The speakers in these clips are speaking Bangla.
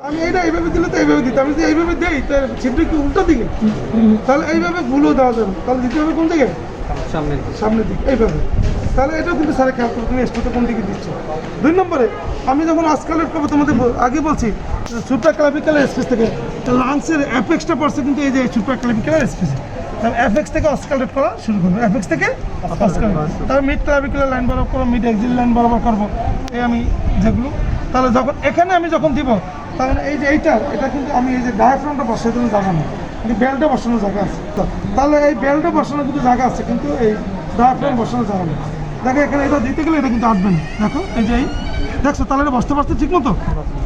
আমি এইটা এইভাবে দিলে তো এইভাবে দিতে, আমি যদি এইভাবে দিই তাহলে ছিপটা কি উল্টো দিকে, তাহলে এইভাবে ভুলও দেওয়া যাবে, তাহলে দিতে হবে কোন দিকে, সামনের দিকে এইভাবে। তাহলে এটাও কিন্তু স্যার খেয়াল করো তুমি স্টোরটা কোন দিকে দিচ্ছ। 2 নম্বরে আমি যখন আসকালেট করবো তোমাদের আগে বলছি সুপ্রাক্লাভিকুলার স্পেস থেকে লাংসের অ্যাপেক্সটা পড়ছে কিন্তু এই যে সুপ্রাক্লাভিকুলার স্পেসে, তাহলে অ্যাপেক্স থেকে অস্কালেট করা শুরু করবো, অ্যাপেক্স থেকে অস্কালেট, তারপর মিড ক্লাভিকুলার লাইন বরাবর করবো, মিড এক্সিল লাইন বরাবর করবো, এই আমি যেগুলো। তাহলে যখন এখানে আমি যখন দিব তখন এই যে এটা কিন্তু আমি এই যে ডায়াফ্রামটা বসাই জন্য জায়গা নেই, কিন্তু বেল্টে বসানোর জায়গা আছে। তাহলে এই বেল্টে বসানোর কিন্তু জায়গা আছে, কিন্তু এই ডায়াফ্রাম বসানোর জায়গা নেই। দেখো এখানে এটা দিতে গেলে এটা কিন্তু আটবে না, দেখো এই যে দেখছো, তাহলে এটা বসতে পারছে ঠিক মতো,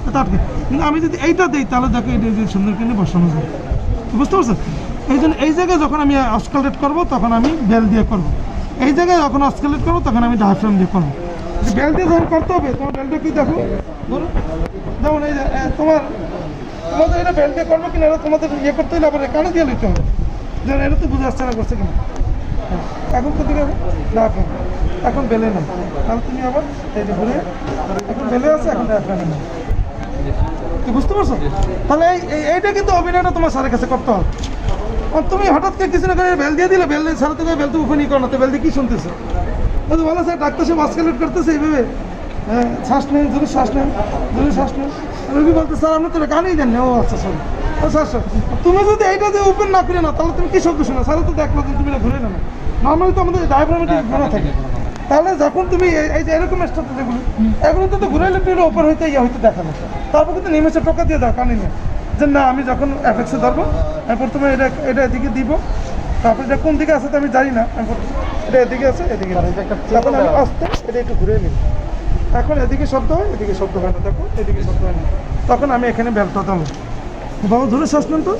এটা আটকে। কিন্তু আমি যদি এইটা দিই তাহলে দেখো এটা যে সুন্দর করে বসানো যায়, বুঝতে পারছো? এই জন্য এই জায়গায় যখন আমি অস্কালেট করবো তখন আমি বেল দিয়ে করবো, এই জায়গায় যখন অস্কালেট করবো তখন আমি ডায়াফ্রাম দিয়ে করবো। বেল দিয়ে যখন করতে হবে তোমার বেলটা কি দেখো, ধরো যেমন এই যে তোমাদের এটা বেল দিয়ে করবো কিনা, এটা তোমাদের করতে হলে আবার কানে দিয়ে নিতে হবে, যেন এটা তো বুঝে আসছে না করছে কিনা। এখন তো দিকে ডায়াফ্রাম, এখন বেলে না, তাহলে তুমি আবার এই যে ঘুরে এখন বেলে আছে, এখন ডায়াফ্রামে না, বুঝতে পারছো? তাহলে এইটা কিন্তু অভিনয়টা তোমার স্যারের কাছে করতে হবে। তুমি হঠাৎ করে কিছু না করে বেল দিয়ে দিলে, বেল সারা থেকে বেল তো ওপেনই করো না, তো বেল দিয়ে কি শুনতেছো? বলো স্যার ডাক্তার সে মাস্কালেট করতেছে এইভাবে, হ্যাঁ শ্বাস নেন, জোরে শ্বাস নেন, জোরে শ্বাস নেন। রোগী বলতে স্যার আপনি তো গানই দেন না। ও আচ্ছা স্যার, ও স্যার স্যার তুমি যদি এইটা দিয়ে ওপেন না করে না তাহলে তুমি কি শব্দ শোনো? স্যার তো দেখলো যে তুমি ঘুরে না, নর্মালি তো আমাদের ডায়াফ্রামেটিক ঘোরা থাকে। তাহলে যখন তুমি এই যে এরকম স্টাফ যেগুলো এগুলো তো ঘুরাইলে একটু ওপর হইতে হইতে দেখা না, তারপর কিন্তু নিমেষে টোকা দিয়ে দাও কানে নিয়ে, যে না আমি যখন অ্যাফেক্সে ধরবো প্রথমে এটা এদিকে দিব, তারপর এটা কোন দিকে আছে তো আমি জানি না, এটা এদিকে আছে এদিকে, তখন আমি আস্তে এটা একটু ঘুরে নিই। এখন এদিকে শব্দ হয়, এদিকে শব্দ হয় না, দেখো এদিকে শব্দ হয় না, তখন আমি এখানে বেলটা দেবো। বাবা ধরে শ্বাস নেন তো,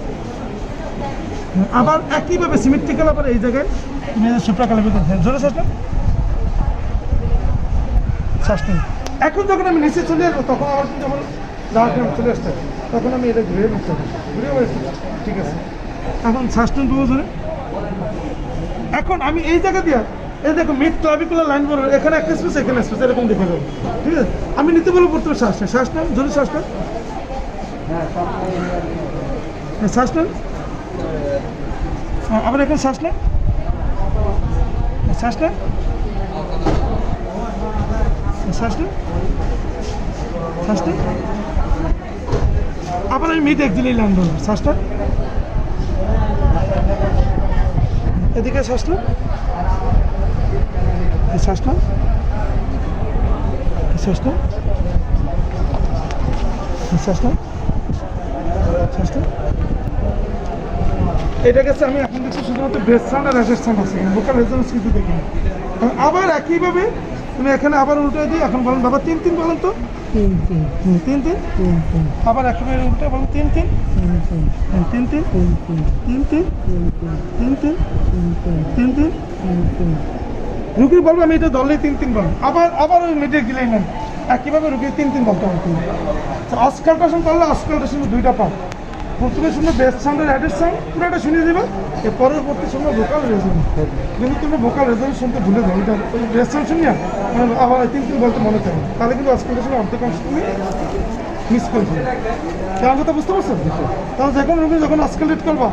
আবার একইভাবে সিমেট্রিক্যাল আবার এই জায়গায় তুমি সুপ্রাক্লাভিকুলার জোরে শ্বাস নেন, শ্বাস নেন। এখন যখন আমি নিচে চলে আসবো তখন আবার কিন্তু আমার ডায়াফ্রাম চলে আসতে হবে, তখন আমি এটা ঘুরে নিতে হবে, ঘুরে ঠিক আছে। এখন শ্বাস নেন বহু ধরে। এখন আমি এই জায়গা দিয়ে এই দেখো মিড ক্লাভিকুলার লাইন বলবো, এখানে একটা স্পেস এখানে স্পেস এরকম দেখে যাবে, ঠিক আছে। আমি নিতে বলবো প্রথমে শ্বাস নেন, শ্বাস নেন জোরে শ্বাস নেন, শ্বাস নেন, আবার এখানে শ্বাস নেন, শ্বাস নেন, শ্বাস নেন, শ্বাস নেন, আবার আমি মিড এক্সিল লাইন বলবো, শ্বাস নেন, এদিকে শ্বাস নেন, শ্বাস নেন, শ্বাস নেন, শ্বাস নেন, শ্বাস নেন। এটা গেছে আমি এখন দেখছি শুধুমাত্র ব্রেথ সাউন্ড আর রেজের সাউন্ড আছে, ভোকাল রেজোনেন্স কিছু দেখি না। আবার একইভাবে তুমি এখানে আবার উল্টে দিই, এখন বলেন বাবা 3 3 বলেন তো, 3 3 আবার একেবারে উল্টে বলেন 3 3 3 3 3 3 3 3 রুগী বলবো আমি এটা ধরলেই 3 3 বলবো, আবার ওই মিডে গিলেই নেন একইভাবে রুগী 3 3 বলতে হবে। অস্কালটেশন করলে অস্কালটেশন 2টা পার্ট, প্রথমে শুনবে বেস সাউন্ডের হেডের সাউন্ড পুরোটা শুনে দেবে, এর পরবর্তী শুনবে ভোকাল রেজোনেন্স। কিন্তু তুমি ভোকাল রেজোনেন্স শুনতে ভুলে যাও, এটা ওই বেস সাউন্ড শুনিয়া মানে আবার 3 3 বলতে মনে থাকে, তাহলে কিন্তু অস্কালটেশন অর্ধেক অংশ তুমি মিস করে ফেলো। কেমন কথা বুঝতে পারছো? তাহলে যখন রুগী যখন অস্কালেট করবো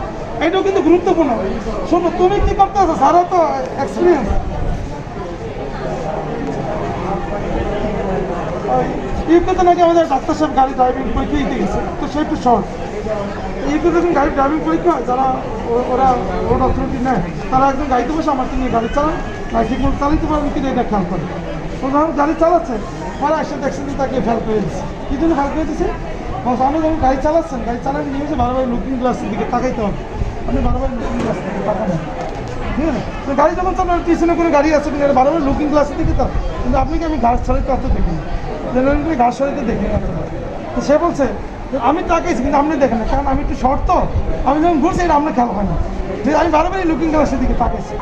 এইটাও কিন্তু গুরুত্বপূর্ণ। শোনো তুমি কি করতে আছো, সারা তো এক্সপিরিয়েন্স। ইউকেতে নাকি আমাদের ডাক্তার সাহেব গাড়ি ড্রাইভিং পরীক্ষা দিতে গেছে, তো সে একটু শর্ট। ইউকে যখন গাড়ি ড্রাইভিং পরীক্ষা হয় যারা ওরা রোড অথরিটি নেয় তারা একজন গাড়িতে বসে আমাকে নিয়ে গাড়ি চালান, গাড়ি ঠিক মতো চালাইতে পারবেন কিনা এটা খেয়াল করে। তো যখন গাড়ি চালাচ্ছে পরে এসে দেখছেন যে তাকে ফেল করে দিচ্ছে। কী জন্য ফেল করে দিচ্ছে? আপনি যখন গাড়ি চালাচ্ছেন, গাড়ি চালানো নিয়ে বারবার লুকিং গ্লাসের দিকে তাকাইতে হবে, আপনি বারবার লুকিং গ্লাসের দিকে তাকাবেন, ঠিক আছে। তো গাড়ি যখন চালানোর পিছনে কোনো গাড়ি আছে কিনা বারবার লুকিং গ্লাসের দিকে তার, কিন্তু আপনি কি আমি ঘাস ছড়াইতে অত দেখি না, জেনারেলি ঘাস ছড়াইতে দেখি না। তো সে বলছে আমি তাকাইছি কিন্তু আপনি দেখেন না, কারণ আমি একটু শর্ট, তো আমি যখন ঘুরছি এটা আপনার খেয়াল হয় না, যে আমি বারবারই লুকিং গ্লাসের দিকে তাকাইছি।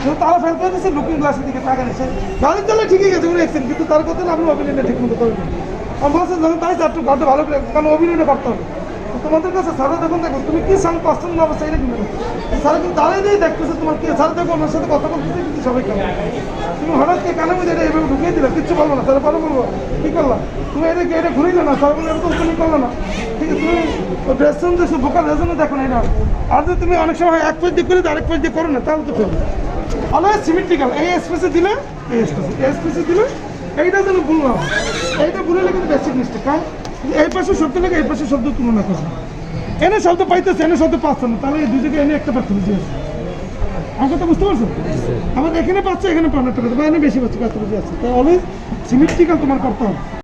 কিন্তু তারা ফেল করে দিচ্ছে লুকিং গ্লাসের দিকে তাকাইছে, গাড়ি চালায় ঠিকই গেছে উনি এক্সিডেন্ট, কিন্তু তার কথা আপনি অভিনয়টা ঠিক মতো করবেন। আমি বলছেন যখন তাই একটু গাড়িটা ভালো করে, কারণ অভিনয়টা করতে হবে। তোমাদের কাছে স্যারা দেখুন দেখুন তুমি কি সাউন্ড পছন্দ হবে সেইটা কিন্তু স্যার কিন্তু দাঁড়িয়ে দিয়ে দেখতেছে তোমার কি স্যার দেখো ওনার সাথে কথা বলতেছে কিন্তু সবাই কেন তুমি হঠাৎ কে কানে মধ্যে এটা এভাবে ঢুকিয়ে দিলে কিচ্ছু বলবো না স্যার ভালো বলবো কি করলাম তুমি এটা ঘুরিলে না স্যার বলে এটা তো তুমি করলো না ঠিক আছে তুমি ড্রেস রুম দেখছো ভোকাল রেজনে দেখো না এটা আর যদি তুমি অনেক সময় এক পেজ দিয়ে করে আরেক পেজ দিয়ে করো না তাহলে তো ফেলবে অলওয়েজ সিমেট্রিক্যাল এই স্পেসে দিলে এই স্পেসে দিলে এইটা যেন ভুল না হয় এইটা ভুলে কিন্তু বেসিক মিস্টেক কারণ এই পাশে শব্দ লাগে এই পাশে শব্দ তুলনা করবে এনে শব্দ পাইতেছে এনে শব্দ পাচ্ছে না তাহলে এই দুই জায়গায় এনে একটা পার্থক্য আছে আমার কথা বুঝতে পারছো আবার এখানে পাচ্ছে এখানে পাওয়ার একটা কথা বা এনে বেশি পাচ্ছে পার্থক্য আছে তাই অলওয়েজ সিমেট্রিক্যাল তোমার করতে হবে